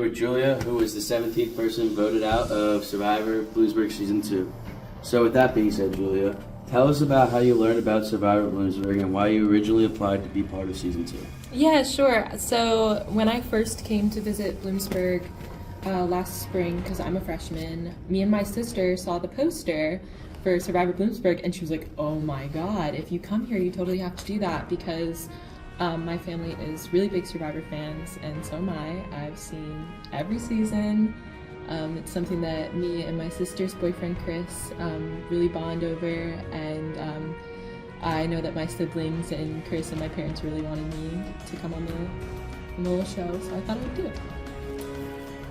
with Julia, who was the 17th person voted out of Survivor Bloomsburg Season 2. So with that being said, Julia, tell us about how you learned about Survivor Bloomsburg and why you originally applied to be part of Season 2. Yeah, sure. So when I first came to visit Bloomsburg last spring, because I'm a freshman, me and my sister saw the poster for Survivor Bloomsburg, and she was like, oh my god, if you come here, you totally have to do that, because my family is really big Survivor fans, and so am I. I've seen every season. It's something that me and my sister's boyfriend, Chris, really bond over, and I know that my siblings and Chris and my parents really wanted me to come on the little show, so I thought I would do it.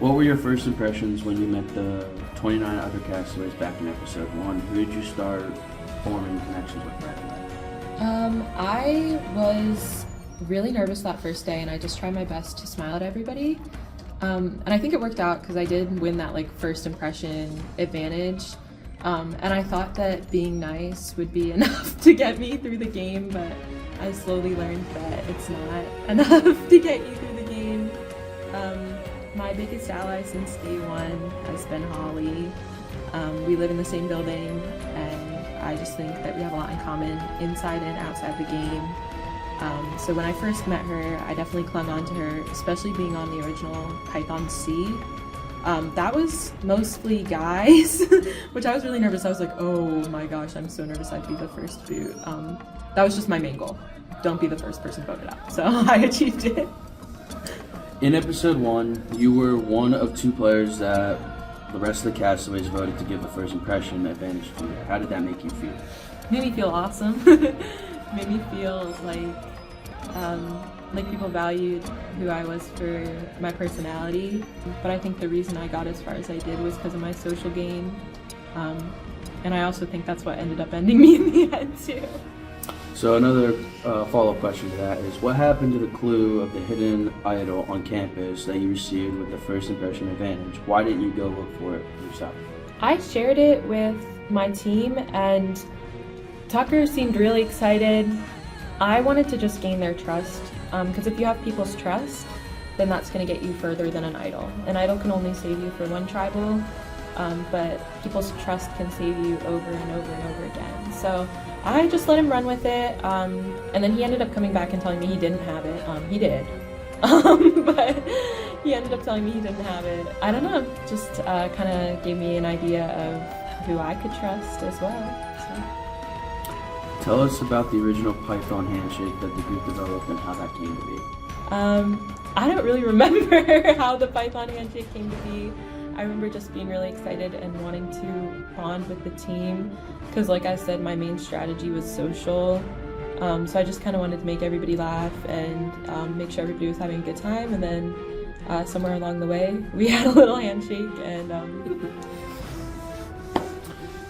What were your first impressions when you met the 29 other castaways back in episode 1? Who did you start forming connections with right away? I was really nervous that first day, and I just tried my best to smile at everybody. And I think it worked out because I did win that first impression advantage. And I thought that being nice would be enough to get me through the game, but I slowly learned that it's not enough to get you through the game. My biggest ally since day one has been Holly. We live in the same building, and I just think that we have a lot in common inside and outside the game. So when I first met her, I definitely clung on to her, especially being on the original Python C. That was mostly guys, which I was really nervous. I was like, oh my gosh, I'm so nervous I'd be the first boot. That was just my main goal. Don't be the first person voted out. So I achieved it. In episode 1, you were one of 2 players that the rest of the castaways voted to give the first impression advantage to. How did that make you feel? Made me feel awesome. Made me feel like people valued who I was for my personality. But I think the reason I got as far as I did was because of my social game. And I also think that's what ended up ending me in the end too. So another follow-up question to that is, what happened to the clue of the hidden idol on campus that you received with the first impression advantage? Why didn't you go look for it yourself? I shared it with my team, and Tucker seemed really excited. I wanted to just gain their trust, because if you have people's trust, then that's going to get you further than an idol. An idol can only save you for one tribal, but people's trust can save you over and over and over again. So I just let him run with it, and then he ended up coming back and telling me he didn't have it. He did, but he ended up telling me he didn't have it. I don't know, just kind of gave me an idea of who I could trust as well. So. Tell us about the original Python handshake that the group developed and how that came to be. I don't really remember how the Python handshake came to be. I remember just being really excited and wanting to bond with the team because, like I said, my main strategy was social. So I just kind of wanted to make everybody laugh and make sure everybody was having a good time. And then somewhere along the way, we had a little handshake. And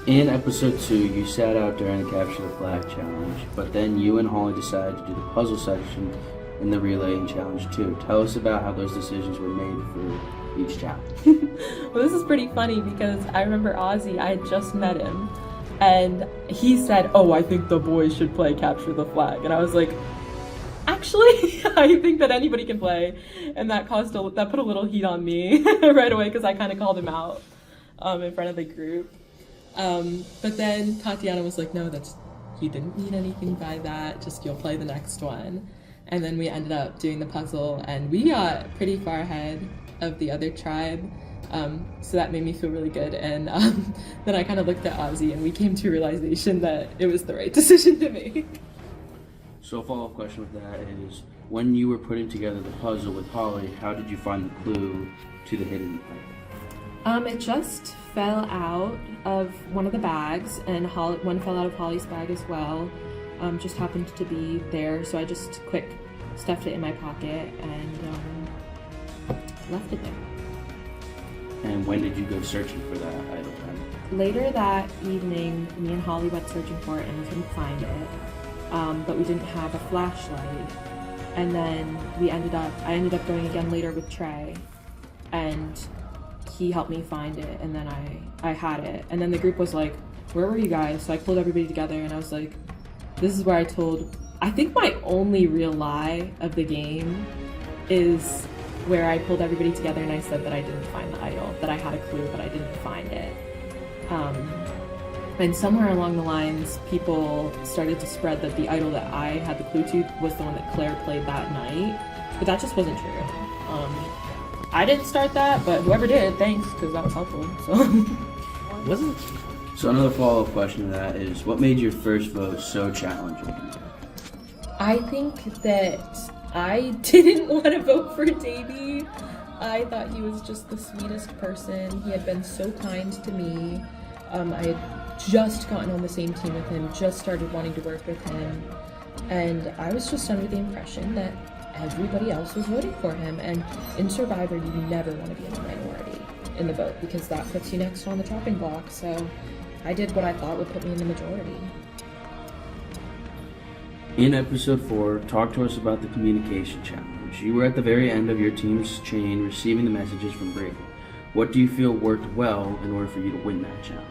in episode 2, you sat out during the Capture the Flag challenge, but then you and Holly decided to do the puzzle section in the relaying challenge too. Tell us about how those decisions were made for each challenge. Well, this is pretty funny because I remember Ozzy, I had just met him, and he said, oh, I think the boys should play Capture the Flag. And I was like, actually, I think that anybody can play. And that put a little heat on me right away because I kind of called him out in front of the group. But then Tatiana was like, no, you didn't mean anything by that, just you'll play the next one. And then we ended up doing the puzzle, and we got pretty far ahead of the other tribe, so that made me feel really good. And then I kind of looked at Ozzy, and we came to a realization that it was the right decision to make. So a follow-up question with that is, when you were putting together the puzzle with Holly, how did you find the clue to the hidden item? It just fell out of one of the bags, and one fell out of Holly's bag as well. Just happened to be there, so I just quick stuffed it in my pocket and left it there. And when did you go searching for that item? Later that evening, me and Holly went searching for it and we couldn't find it, but we didn't have a flashlight. And then I ended up going again later with Trey, and he helped me find it, and then I had it. And then the group was like, where were you guys? So I pulled everybody together and I was like, this is where I think my only real lie of the game is where I pulled everybody together and I said that I didn't find the idol, that I had a clue, but I didn't find it. And somewhere along the lines, people started to spread that the idol that I had the clue to was the one that Claire played that night, but that just wasn't true. I didn't start that, but whoever did, thanks, because that was helpful. So another follow-up question to that is, what made your first vote so challenging? I think that I didn't want to vote for Davey. I thought he was just the sweetest person. He had been so kind to me. I had just gotten on the same team with him, just started wanting to work with him, and I was just under the impression that everybody else was voting for him. And in Survivor, you never want to be in the minority in the vote because that puts you next on the chopping block. So I did what I thought would put me in the majority. In episode 4, talk to us about the communication challenge. You were at the very end of your team's chain receiving the messages from Brady. What do you feel worked well in order for you to win that challenge?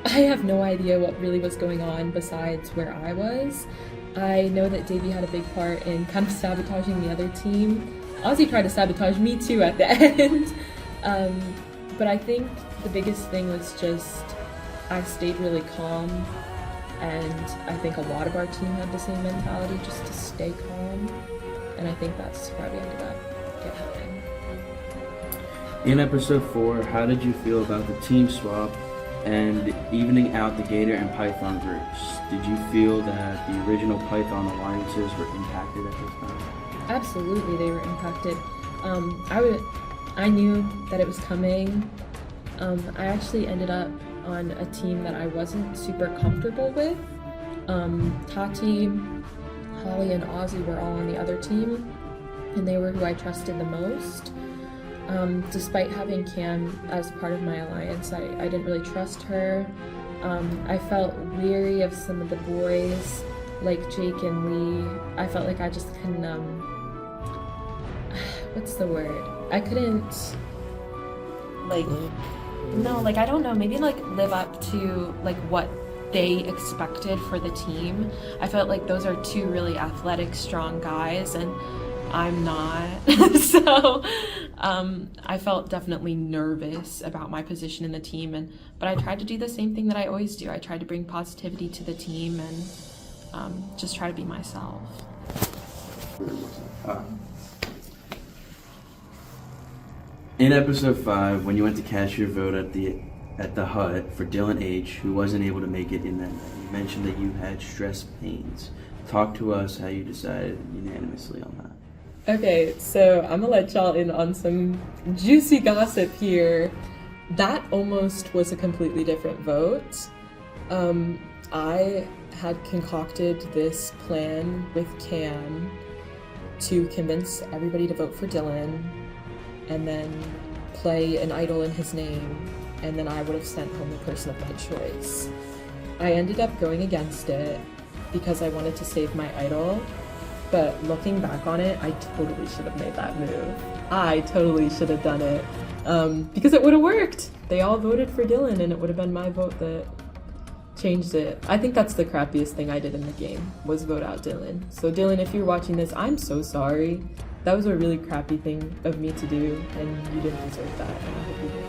I have no idea what really was going on besides where I was. I know that Davey had a big part in kind of sabotaging the other team. Ozzy tried to sabotage me too at the end. But I think the biggest thing was just I stayed really calm, and I think a lot of our team had the same mentality, just to stay calm, and I think that's why we ended up getting. In episode 4, how did you feel about the team swap and evening out the Gator and Python groups? Did you feel that the original Python alliances were impacted at this time? Absolutely, they were impacted. I knew that it was coming. I actually ended up on a team that I wasn't super comfortable with. Tati, Holly, and Ozzy were all on the other team, and they were who I trusted the most. Despite having Cam as part of my alliance, I didn't really trust her. I felt weary of some of the boys, like Jake and Lee. I felt like I just couldn't, what's the word? I couldn't, I don't know, maybe live up to what they expected for the team. I felt like those are two really athletic, strong guys, and I'm not. So I felt definitely nervous about my position in the team, but I tried to do the same thing that I always do. I tried to bring positivity to the team and just try to be myself. In episode 5, when you went to cast your vote at the hut for Dylan H., who wasn't able to make it in that night, you mentioned that you had stress pains. Talk to us how you decided unanimously on that. Okay, so I'm gonna let y'all in on some juicy gossip here. That almost was a completely different vote. I had concocted this plan with Cam to convince everybody to vote for Dylan and then play an idol in his name, and then I would have sent home the person of my choice. I ended up going against it because I wanted to save my idol, but looking back on it, I totally should have made that move. I totally should have done it, because it would have worked. They all voted for Dylan, and it would have been my vote that changed it. I think that's the crappiest thing I did in the game, was vote out Dylan. So Dylan, if you're watching this, I'm so sorry. That was a really crappy thing of me to do, and you didn't deserve that, and I hope you did.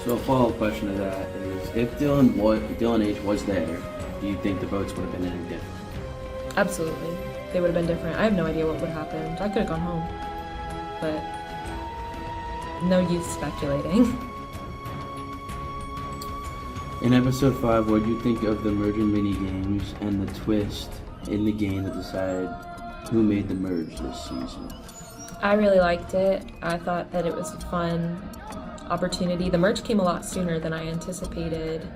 So a follow-up question to that is, if Dylan H. was there, do you think the votes would have been any different? Absolutely. They would have been different. I have no idea what would have happened. I could have gone home, but no use speculating. In episode 5, what do you think of the merger mini games and the twist in the game that decided who made the merge this season? I really liked it. I thought that it was a fun opportunity. The merge came a lot sooner than I anticipated,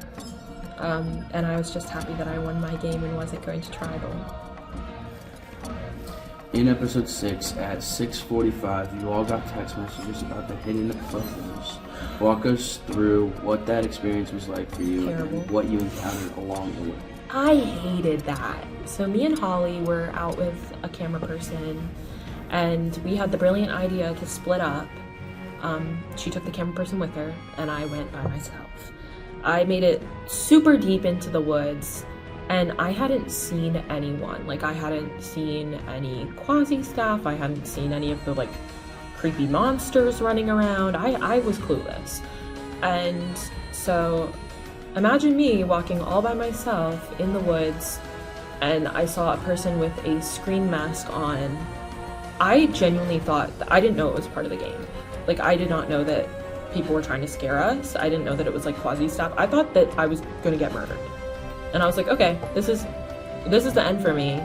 and I was just happy that I won my game and wasn't going to tribal. In episode 6, at 6:45, you all got text messages about the hidden photos. Walk us through what that experience was like for you. Terrible. And what you encountered along the way. I hated that. So me and Holly were out with a camera person, and we had the brilliant idea to split up. She took the camera person with her, and I went by myself. I made it super deep into the woods, and I hadn't seen anyone. Like, I hadn't seen any quasi staff, I hadn't seen any of the like creepy monsters running around. I was clueless. And so imagine me walking all by myself in the woods, and I saw a person with a screen mask on. I genuinely thought, I didn't know it was part of the game. Like, I did not know that people were trying to scare us. I didn't know that it was like quasi stuff. I thought that I was gonna get murdered. And I was like, okay, this is the end for me.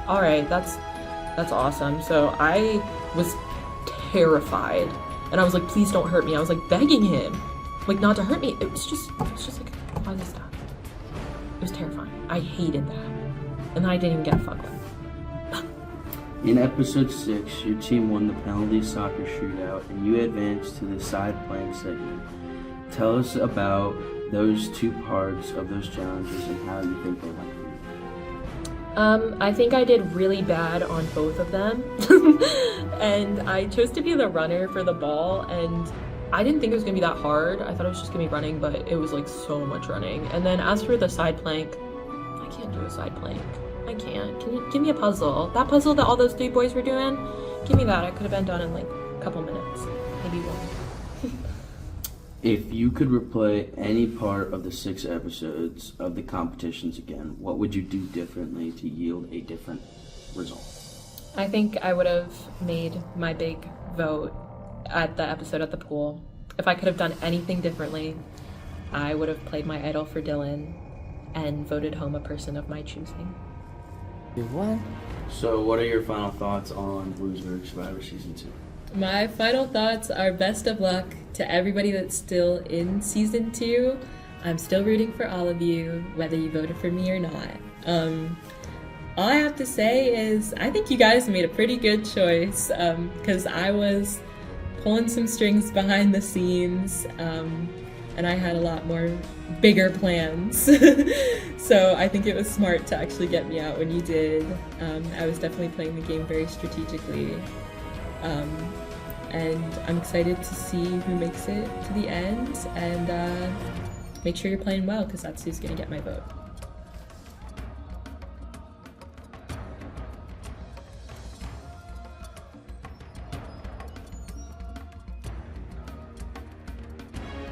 All right, that's awesome. So I was terrified, and I was like, please don't hurt me. I was like begging him, like, not to hurt me. It was just like quasi stuff. It was terrifying. I hated that. And then I didn't even get a fuck with. In episode 6, your team won the penalty soccer shootout, and you advanced to the side playing segment. Tell us about those two parts of those challenges and how you think they went for you. I think I did really bad on both of them. And I chose to be the runner for the ball, and I didn't think it was gonna be that hard. I thought it was just gonna be running, but it was like so much running. And then as for the side plank, I can't do a side plank. I can't. Can you give me a puzzle? That puzzle that all those 3 boys were doing? Give me that. I could have been done in like a couple minutes. Maybe one. If you could replay any part of the 6 episodes of the competitions again, what would you do differently to yield a different result? I think I would have made my big vote at the episode at the pool. If I could have done anything differently, I would have played my idol for Dylan and voted home a person of my choosing. You won. So what are your final thoughts on Bloomsburg Survivor Season 2? My final thoughts are best of luck to everybody that's still in Season 2. I'm still rooting for all of you, whether you voted for me or not. All I have to say is I think you guys made a pretty good choice, because I was pulling some strings behind the scenes, and I had a lot more bigger plans. So I think it was smart to actually get me out when you did. I was definitely playing the game very strategically. And I'm excited to see who makes it to the end, and make sure you're playing well, because that's who's going to get my vote.